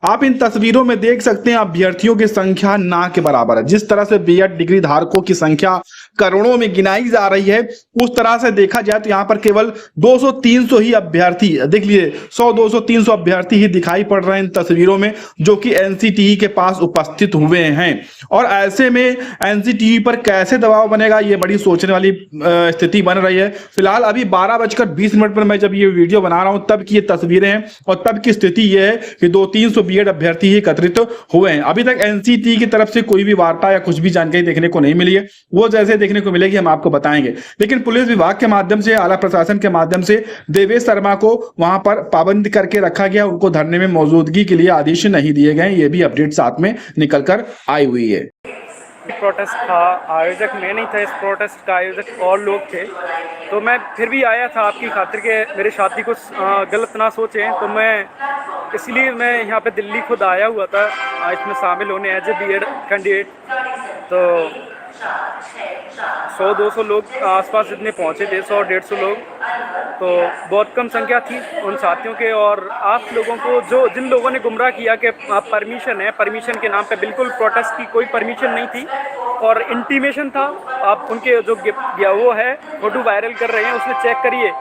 आप इन तस्वीरों में देख सकते हैं अभ्यर्थियों की संख्या ना के बराबर है। जिस तरह से बीएड डिग्री धारकों की संख्या करोड़ों में गिनाई जा रही है, उस तरह से देखा जाए तो यहाँ पर केवल 200-300 ही अभ्यर्थी, देख लीजिए 100-200-300 अभ्यर्थी ही दिखाई पड़ रहे हैं इन तस्वीरों में, जो कि एनसीटीई के पास उपस्थित हुए हैं। और ऐसे में एनसीटीई पर कैसे दबाव बनेगा, ये बड़ी सोचने वाली स्थिति बन रही है। फिलहाल अभी 12:20 पर मैं जब ये वीडियो बना रहा हूँ तब की ये तस्वीरें हैं और तब की स्थिति ये है कि 200-300 बीएड अभ्यर्थी ही एकत्रित हुए हैं। अभी तक एनसीटी की तरफ से कोई भी वार्ता या कुछ भी जानकारी देखने को नहीं मिली है। वो जैसे देखने को मिलेगी हम आपको बताएंगे। लेकिन पुलिस विभाग के माध्यम से, आला प्रशासन के माध्यम से देवेश शर्मा को वहां पर पाबंद करके रखा गया, उनको धरने में मौजूदगी के लिए आदेश नहीं दिए गए। ये भी अपडेट साथ में निकल कर आई हुई है। प्रोटेस्ट था, आयोजक मैं नहीं था, इस प्रोटेस्ट का आयोजक और लोग थे, तो मैं फिर भी आया था आपकी खातिर के मेरे साथी को गलत ना सोचें, तो मैं इसलिए मैं यहाँ पे दिल्ली खुद आया हुआ था इसमें शामिल होने एज ए बीएड कैंडिडेट। तो 100-200 लोग आसपास जितने पहुँचे थे, 100-150 लोग, तो बहुत कम संख्या थी उन साथियों के। और आप लोगों को जिन लोगों ने गुमराह किया कि परमिशन है, परमिशन के नाम पे बिल्कुल प्रोटेस्ट की कोई परमिशन नहीं थी और इंटीमेशन था। आप उनके जो वो है फोटो वायरल कर रहे हैं उसमें चेक करिए,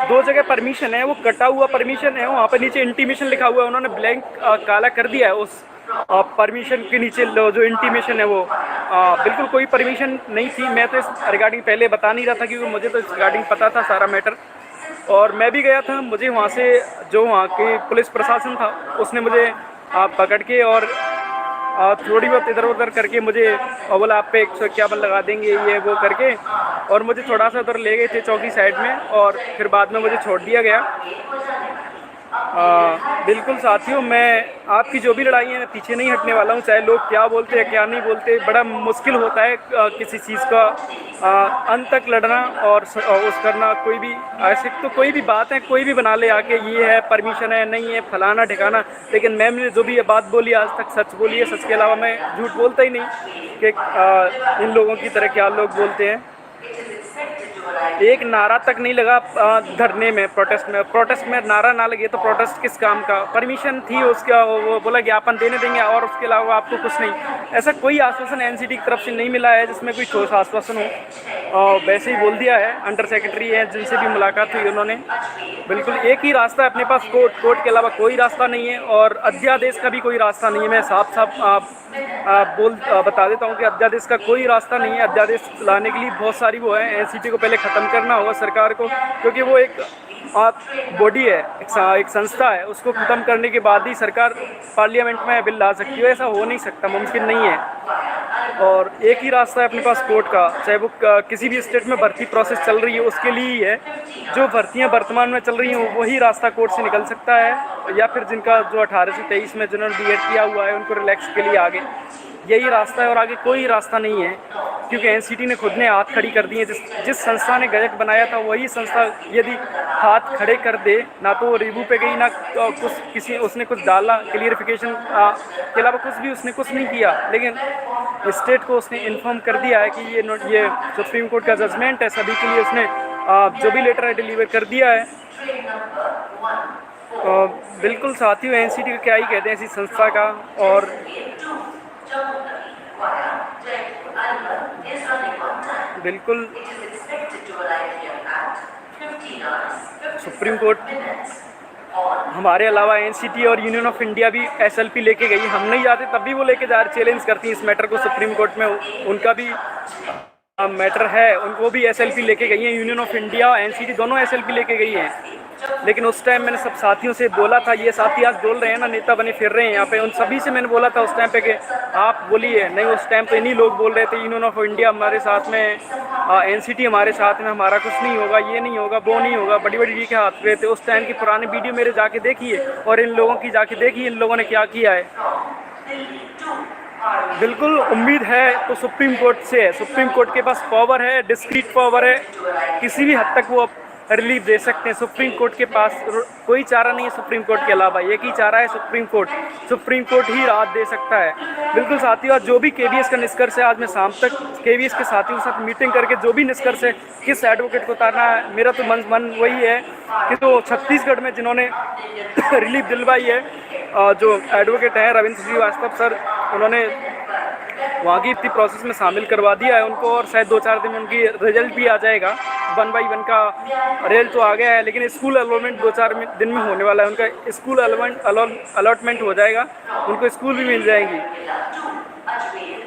2 जगह परमिशन है, वो कटा हुआ परमिशन है, वहाँ पर नीचे इंटीमेशन लिखा हुआ है, उन्होंने ब्लैंक काला कर दिया है उस परमिशन के नीचे। जो इंटीमेशन है वो बिल्कुल कोई परमिशन नहीं थी। मैं तो इस रिगार्डिंग पहले बता नहीं रहा था क्योंकि मुझे तो इस रिगार्डिंग पता था सारा मैटर, और मैं भी गया था। मुझे वहाँ से जो वहाँ के पुलिस प्रशासन था उसने मुझे पकड़ के और थोड़ी बहुत इधर उधर करके मुझे बोला आप पे 151 लगा देंगे, ये वो करके, और मुझे थोड़ा सा उधर ले गए थे चौकी साइड में, और फिर बाद में मुझे छोड़ दिया गया। बिल्कुल साथियों, मैं आपकी जो भी लड़ाई है मैं पीछे नहीं हटने वाला हूँ, चाहे लोग क्या बोलते हैं क्या नहीं बोलते। बड़ा मुश्किल होता है किसी चीज़ का अंत तक लड़ना और उस करना। कोई भी ऐसे तो कोई भी बात है कोई भी बना ले आके, ये है परमिशन है नहीं है फलाना ठिकाना, लेकिन मैम ने जो भी ये बात बोली आज तक सच बोली है। सच के अलावा मैं झूठ बोलता ही नहीं कि इन लोगों की तरह क्या लोग बोलते हैं। एक नारा तक नहीं लगा धरने में, प्रोटेस्ट में नारा ना लगे तो प्रोटेस्ट किस काम का। परमिशन थी उसका, वो बोला ज्ञापन देने देंगे और उसके अलावा आपको कुछ नहीं। ऐसा कोई आश्वासन एनसीटी की तरफ से नहीं मिला है जिसमें कोई ठोस आश्वासन हो। वैसे ही बोल दिया है अंडर सेक्रेटरी है जिनसे भी मुलाकात हुई उन्होंने, बिल्कुल एक ही रास्ता है अपने पास, कोर्ट के अलावा कोई रास्ता नहीं है, और अध्यादेश का भी कोई रास्ता नहीं है। मैं साफ बता देता हूँ कि अध्यादेश का कोई रास्ता नहीं है। अध्यादेश लाने के लिए बहुत सारी वो है, एनसीटी को पहले ख़त्म करना होगा सरकार को, क्योंकि वो एक बॉडी है, एक संस्था है, उसको ख़त्म करने के बाद ही सरकार पार्लियामेंट में बिल ला सकती है। ऐसा हो नहीं सकता, मुमकिन नहीं है। और एक ही रास्ता है अपने पास कोर्ट का, चाहे वो किसी भी स्टेट में भर्ती प्रोसेस चल रही है उसके लिए ही है। जो भर्तियां वर्तमान में चल रही हैं वही रास्ता कोर्ट से निकल सकता है, या फिर जिनका जो 18 से 23 में जिन्होंने बीएड किया हुआ है उनको रिलैक्स के लिए आगे यही रास्ता है, और आगे कोई रास्ता नहीं है। क्योंकि एनसीटी ने खुद ने हाथ खड़ी कर दी है। जिस संस्था ने गजट बनाया था वही संस्था यदि हाथ खड़े कर दे, ना तो वो रिव्यू पे गई, ना कुछ उसने कुछ डाला क्लियरिफिकेशन के अलावा कुछ भी उसने कुछ नहीं किया। लेकिन स्टेट को उसने इन्फॉर्म कर दिया है कि ये सुप्रीम कोर्ट का जजमेंट है सभी के लिए, उसने जो भी लेटर है डिलीवर कर दिया है। बिल्कुल साथियों, एनसीटी का क्या ही कहते हैं ऐसी संस्था का। और बिल्कुल सुप्रीम कोर्ट हमारे अलावा एनसीटी और यूनियन ऑफ इंडिया भी एसएलपी लेके गई। हम नहीं जाते तब भी वो लेके जा रहे, चैलेंज करती हैं इस मैटर को सुप्रीम कोर्ट में। उनका भी मैटर है, उनको भी एसएलपी लेके गई हैं। यूनियन ऑफ इंडिया एनसीटी दोनों एसएलपी लेके गई हैं। लेकिन उस टाइम मैंने सब साथियों से बोला था, ये साथी आज बोल रहे हैं ना नेता बने फिर रहे हैं यहाँ पे, उन सभी से मैंने बोला था उस टाइम पे कि आप बोलिए नहीं। उस टाइम तो इन्हीं लोग बोल रहे थे यूनियन ऑफ इंडिया हमारे साथ में, एनसीटी हमारे साथ में, हमारा कुछ नहीं होगा, ये नहीं होगा, वो नहीं होगा, बड़ी बड़ी जी के हाथ पे थे। उस टाइम की पुरानी वीडियो मेरे जाके देखिए और इन लोगों की जाके देखिए इन लोगों ने क्या किया है। बिल्कुल उम्मीद है तो सुप्रीम कोर्ट से है। सुप्रीम कोर्ट के पास पावर है, डिस्क्रीट पावर है, किसी भी हद तक वो रिलीफ दे सकते हैं। सुप्रीम कोर्ट के पास कोई चारा नहीं है सुप्रीम कोर्ट के अलावा, एक ही चारा है सुप्रीम कोर्ट। सुप्रीम कोर्ट ही राहत दे सकता है। बिल्कुल साथियों, जो भी केवीएस का निष्कर्ष है, आज मैं शाम तक केवीएस के साथियों के साथ मीटिंग करके जो भी निष्कर्ष है किस एडवोकेट को उतारना है, मेरा तो मन वही है कि तो छत्तीसगढ़ में जिन्होंने रिलीफ दिलवाई है जो एडवोकेट हैं रविंद्र श्रीवास्तव सर, उन्होंने वहाँ की इतनी प्रोसेस में शामिल करवा दिया है उनको, और शायद 2-4 दिन में उनकी रिजल्ट भी आ जाएगा। 1 बाई 1 का रिजल्ट तो आ गया है, लेकिन स्कूल अलॉटमेंट 2-4 दिन में होने वाला है। उनका स्कूल अलॉटमेंट हो जाएगा, उनको स्कूल भी मिल जाएंगी।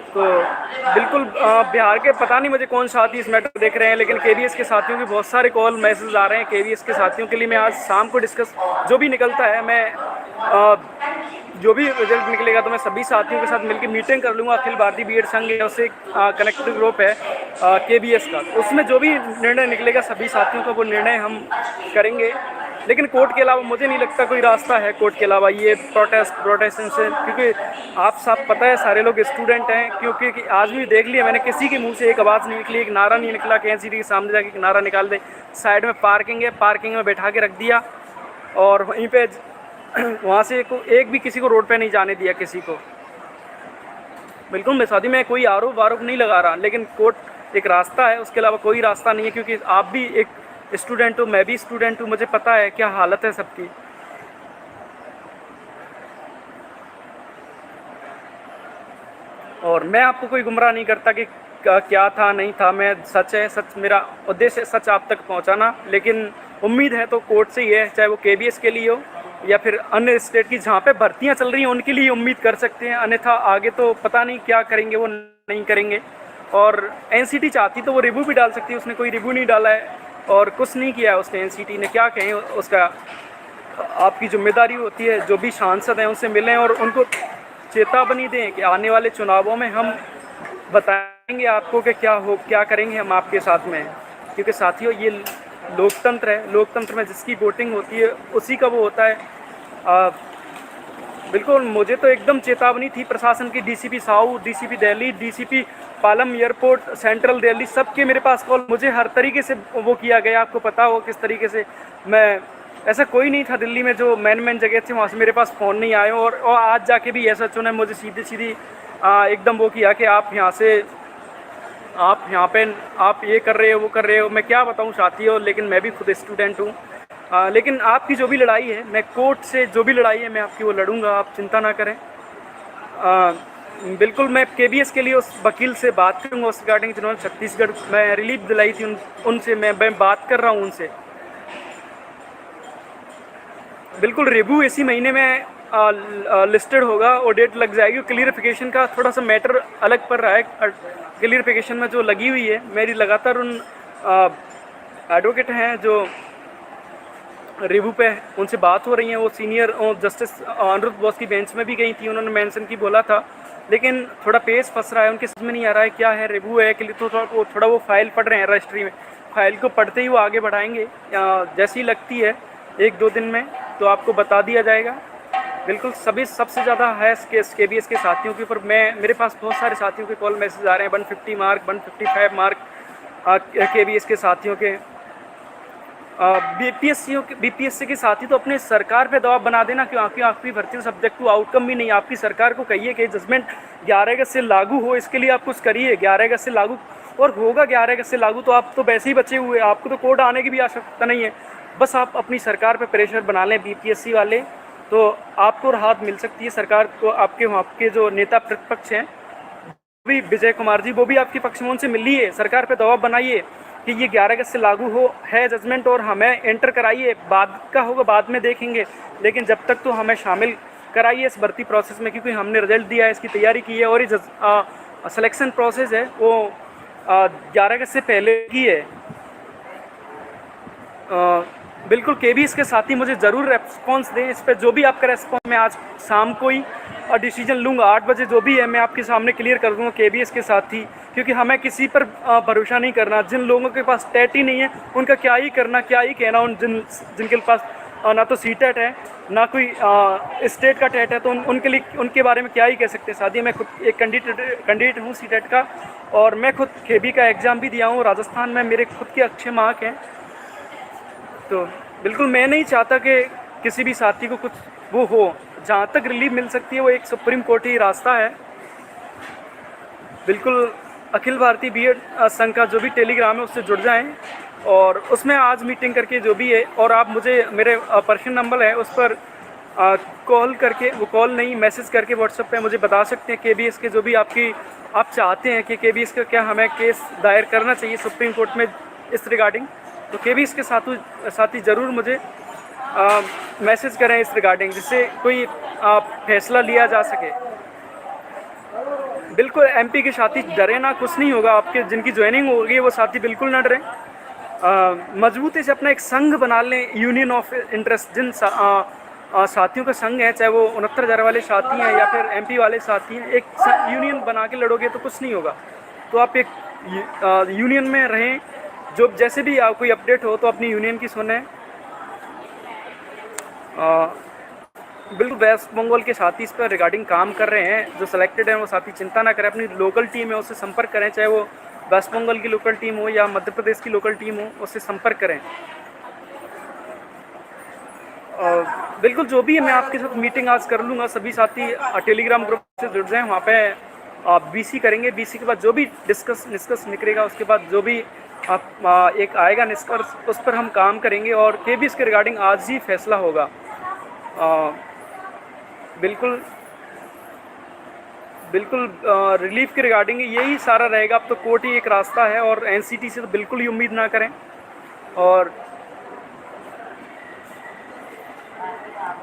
तो बिल्कुल बिहार के पता नहीं मुझे कौन साथी इस मैटर देख रहे हैं, लेकिन केवीएस के साथियों के बहुत सारे कॉल मैसेज आ रहे हैं। केवीएस के साथियों के लिए मैं आज शाम को डिस्कस जो भी निकलता है, मैं जो भी रिजल्ट निकलेगा तो मैं सभी साथियों के साथ मिलकर मीटिंग कर लूँगा। अखिल भारतीय बीएड संघ से कनेक्टेड ग्रुप है केवीएस का, उसमें जो भी निर्णय निकलेगा सभी साथियों का वो निर्णय हम करेंगे। लेकिन कोर्ट के अलावा मुझे नहीं लगता कोई रास्ता है कोर्ट के अलावा ये प्रोटेस्टेशन से, क्योंकि आप सब पता है सारे लोग स्टूडेंट हैं। क्योंकि आज भी देख लिया मैंने, किसी के मुंह से एक आवाज़ नहीं निकली, एक नारा नहीं निकला कि एनसीटी के सामने जाके एक नारा निकाल दे। साइड में पार्किंग है, पार्किंग में बैठा के रख दिया, और वहीं पे वहाँ से एक भी किसी को रोड पे नहीं जाने दिया किसी को। बिल्कुल मैं साथी में कोई आरोप नहीं लगा रहा, लेकिन कोर्ट एक रास्ता है, उसके अलावा कोई रास्ता नहीं है। क्योंकि आप भी एक स्टूडेंट हूँ, मैं भी स्टूडेंट हूँ, मुझे पता है क्या हालत है सबकी। और मैं आपको कोई गुमराह नहीं करता कि क्या था नहीं था, मैं सच है, सच मेरा उद्देश्य है सच आप तक पहुंचाना। लेकिन उम्मीद है तो कोर्ट से ही है, चाहे वो केवीएस के लिए हो या फिर अन्य स्टेट की जहाँ पे भर्तियाँ चल रही हैं उनके लिए उम्मीद कर सकते हैं। अन्यथा आगे तो पता नहीं क्या करेंगे, वो नहीं करेंगे। और एनसीटी चाहती तो वो रिव्यू भी डाल सकती है, उसने कोई रिव्यू नहीं डाला है और कुछ नहीं किया है उसने। एनसीटी ने क्या कहें उसका, आपकी जिम्मेदारी होती है जो भी सांसद हैं उनसे मिलें और उनको चेतावनी दें कि आने वाले चुनावों में हम बताएंगे आपको कि क्या करेंगे हम आपके साथ में। क्योंकि साथियों ये लोकतंत्र है, लोकतंत्र में जिसकी वोटिंग होती है उसी का वो होता है। बिल्कुल मुझे तो एकदम चेतावनी थी प्रशासन की, DCP south, DCP Delhi, DCP Palam airport, central Delhi, सबके मेरे पास कॉल, मुझे हर तरीके से वो किया गया। आपको पता हो किस तरीके से, मैं ऐसा कोई नहीं था दिल्ली में जो मेन जगह थे वहाँ से मेरे पास फ़ोन नहीं आए। और आज जाके भी ऐसा चुना मुझे सीधी एकदम वो किया कि आप यहाँ पे आप ये कर रहे हो वो कर रहे हो। मैं क्या बताऊँ साथियों, लेकिन मैं भी खुद स्टूडेंट हूँ। लेकिन आपकी जो भी लड़ाई है, मैं कोर्ट से जो भी लड़ाई है मैं आपकी वो लड़ूंगा, आप चिंता ना करें। बिल्कुल मैं केवीएस के लिए उस वकील से बात करूंगा उस रिगार्डिंग जिन्होंने छत्तीसगढ़ में रिलीफ दिलाई थी, उनसे मैं बात कर रहा हूं उनसे। बिल्कुल रिव्यू इसी महीने में लिस्टेड होगा और डेट लग जाएगी। क्लियरिफिकेशन का थोड़ा सा मैटर अलग पड़ रहा है, क्लियरिफिकेशन में जो लगी हुई है मेरी लगातार उन एडवोकेट हैं जो रिव्यू पे उनसे बात हो रही है। वो सीनियर जस्टिस अनिरुद्ध बोस की बेंच में भी गई थी, उन्होंने मेंशन की बोला था, लेकिन थोड़ा पेज फंस रहा है, उनके समझ में नहीं आ रहा है क्या है रिव्यू है कि तो थोड़ा वो फाइल पढ़ रहे हैं रजिस्ट्री में। फाइल को पढ़ते ही वो आगे बढ़ाएंगे, जैसी लगती है 1-2 दिन में तो आपको बता दिया जाएगा। बिल्कुल सबसे ज़्यादा है केवीएस के साथियों के ऊपर। मेरे पास बहुत सारे साथियों के कॉल मैसेज आ रहे हैं, 150 मार्क 155 मार्क केवीएस के साथियों के। बीपीएससी के साथी तो अपने सरकार पे दबाव बना देना कि आपकी भर्ती सब्जेक्ट टू आउटकम भी नहीं। आपकी सरकार को कहिए कि जजमेंट 11 अगस्त से लागू हो, इसके लिए आप कुछ करिए। 11 अगस्त से लागू और होगा 11 अगस्त से लागू, तो आप तो वैसे ही बचे हुए, आपको तो कोर्ट आने की भी आवश्यकता नहीं है। बस आप अपनी सरकार पे प्रेशर बना लें बीपीएससी वाले, तो आपको राहत मिल सकती है। सरकार को आपके जो नेता प्रतिपक्ष हैं भी, विजय कुमार जी, वो भी आपके पक्ष में उनसे मिलिए, सरकार पे दबाव बनाइए कि ये 11 अगस्त से लागू हो है जजमेंट और हमें एंटर कराइए। बाद का होगा बाद में देखेंगे, लेकिन जब तक तो हमें शामिल कराइए इस भर्ती प्रोसेस में, क्योंकि हमने रिजल्ट दिया है, इसकी तैयारी की है और ये सिलेक्शन प्रोसेस है वो 11 अगस्त से पहले की है। बिल्कुल केवीएस के साथी मुझे ज़रूर रेस्पॉन्स दें इस पर, जो भी आपका रेस्पॉन्स मैं आज शाम को ही डिसीजन लूँगा। 8 बजे जो भी है मैं आपके सामने क्लियर कर दूँगा केवीएस के साथी, क्योंकि हमें किसी पर भरोसा नहीं करना। जिन लोगों के पास टेट ही नहीं है उनका क्या ही करना, क्या ही कहना। जिनके पास ना तो सीटेट है ना कोई स्टेट का टेट है, तो उनके लिए उनके बारे में क्या ही कह सकते हैं। साथी मैं खुद एक कैंडिडेट हूँ सीटेट का, और मैं खुद केबी का एग्ज़ाम भी दिया हूँ राजस्थान में, मेरे खुद के अच्छे मार्क हैं। तो बिल्कुल मैं नहीं चाहता कि किसी भी साथी को कुछ वो हो। जहाँ तक रिलीफ मिल सकती है वो एक सुप्रीम कोर्ट ही रास्ता है। बिल्कुल अखिल भारतीय बीएड संघ का जो भी टेलीग्राम है उससे जुड़ जाएं और उसमें आज मीटिंग करके जो भी है, और आप मुझे मेरे पर्सनल नंबर है उस पर कॉल करके, वो कॉल नहीं मैसेज करके व्हाट्सएप पे मुझे बता सकते हैं केबीएस के जो भी आप चाहते हैं कि केबीएस का क्या हमें केस दायर करना चाहिए सुप्रीम कोर्ट में इस रिगार्डिंग, तो केबीएस के साथी ज़रूर मुझे मैसेज करें इस रिगार्डिंग, जिससे कोई फैसला लिया जा सके। बिल्कुल एमपी के साथी डरे ना, कुछ नहीं होगा। आपके जिनकी ज्वाइनिंग होगी वो साथी बिल्कुल ना डरें, मजबूती से अपना एक संघ बना लें, यूनियन ऑफ इंटरेस्ट। जिन साथियों का संघ है, चाहे वो 69,000 वाले साथी हैं या फिर एमपी वाले साथी हैं, एक यूनियन बना के लड़ोगे तो कुछ नहीं होगा। तो आप एक यूनियन में रहें, जो जैसे भी कोई अपडेट हो तो अपनी यूनियन की सुने। बिल्कुल वेस्ट बंगाल के साथी इस पर रिगार्डिंग काम कर रहे हैं, जो सिलेक्टेड हैं वो साथी चिंता ना करें, अपनी लोकल टीम है उससे संपर्क करें, चाहे वो वेस्ट बंगाल की लोकल टीम हो या मध्य प्रदेश की लोकल टीम हो, उससे संपर्क करें। बिल्कुल जो भी है मैं आपके साथ मीटिंग आज कर लूँगा, सभी साथी टेलीग्राम ग्रुप से जुड़ जाएं, वहाँ पे बीसी करेंगे। बीसी के बाद जो भी निष्कर्ष निकलेगा, उसके बाद जो भी एक आएगा निष्कर्ष, उस पर हम काम करेंगे और केबीएस के रिगार्डिंग आज ही फैसला होगा। बिल्कुल रिलीफ के रिगार्डिंग यही सारा रहेगा। अब तो कोर्ट ही एक रास्ता है और एनसीटी से तो बिल्कुल ही उम्मीद ना करें। और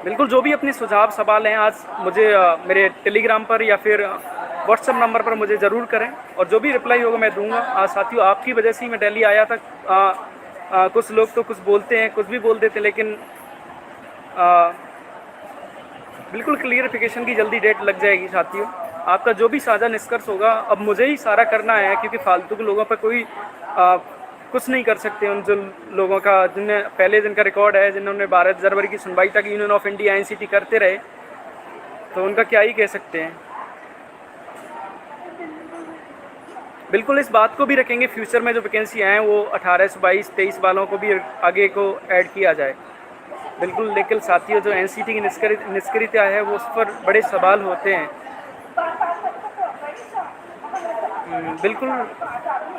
बिल्कुल जो भी अपने सुझाव सवाल हैं आज मुझे मेरे टेलीग्राम पर या फिर व्हाट्सएप नंबर पर मुझे ज़रूर करें, और जो भी रिप्लाई होगा मैं दूंगा। साथियों आपकी वजह से ही मैं दिल्ली आया था। कुछ लोग तो कुछ बोलते हैं, कुछ भी बोल देते हैं, लेकिन बिल्कुल क्लियरिफिकेशन की जल्दी डेट लग जाएगी साथियों। आपका जो भी साझा निष्कर्ष होगा अब मुझे ही सारा करना है, क्योंकि फालतू के लोगों पर कोई कुछ नहीं कर सकते। उन जो लोगों का जिनने पहले जिनका रिकॉर्ड है, जिन्होंने 12 जनवरी की सुनवाई तक यूनियन ऑफ इंडिया एनसीटी करते रहे, तो उनका क्या ही कह सकते हैं। बिल्कुल इस बात को भी रखेंगे फ्यूचर में जो वैकेंसी हैं वो 18 से 22, 23 वालों को भी आगे को ऐड किया जाए। बिल्कुल, लेकिन साथियों जो एनसीटी की निष्क्रियता है वो उस पर बड़े सवाल होते हैं। बिल्कुल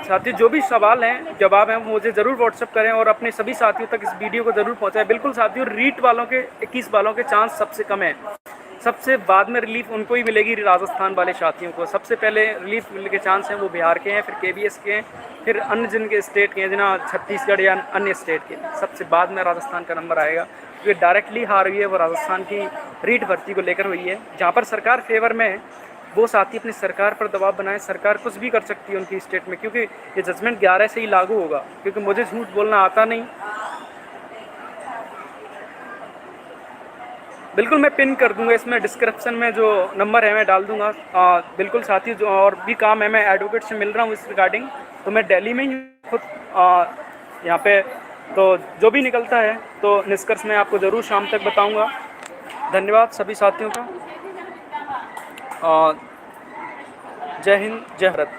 साथियों जो भी सवाल हैं, जवाब हैं, वो मुझे ज़रूर व्हाट्सएप करें और अपने सभी साथियों तक इस वीडियो को ज़रूर पहुंचाएं। बिल्कुल साथियों रीट वालों के 21 वालों के चांस सबसे कम है, सबसे बाद में रिलीफ उनको ही मिलेगी, राजस्थान वाले साथियों को। सबसे पहले रिलीफ मिलने के चांस हैं वो बिहार के हैं, फिर केबीएस के हैं, फिर अन्य जिनके स्टेट के हैं, जिन्हें छत्तीसगढ़ या अन्य स्टेट के, सबसे बाद में राजस्थान का नंबर आएगा। क्योंकि डायरेक्टली हार हुई है वो राजस्थान की रीट भर्ती को लेकर हुई है, जहाँ पर सरकार फेवर में है। वो साथी अपनी सरकार पर दबाव बनाए, सरकार कुछ भी कर सकती है उनकी स्टेट में, क्योंकि ये जजमेंट 11 से ही लागू होगा। क्योंकि मुझे झूठ बोलना आता नहीं। बिल्कुल मैं पिन कर दूंगा, इसमें डिस्क्रिप्शन में जो नंबर है मैं डाल दूंगा। बिल्कुल साथी जो और भी काम है, मैं एडवोकेट से मिल रहा हूँ इस रिगार्डिंग, तो मैं दिल्ली में ही खुद यहाँ पे, तो जो भी निकलता है तो निष्कर्ष मैं आपको ज़रूर शाम तक बताऊंगा। धन्यवाद सभी साथियों का। जय हिंद, जय भारत।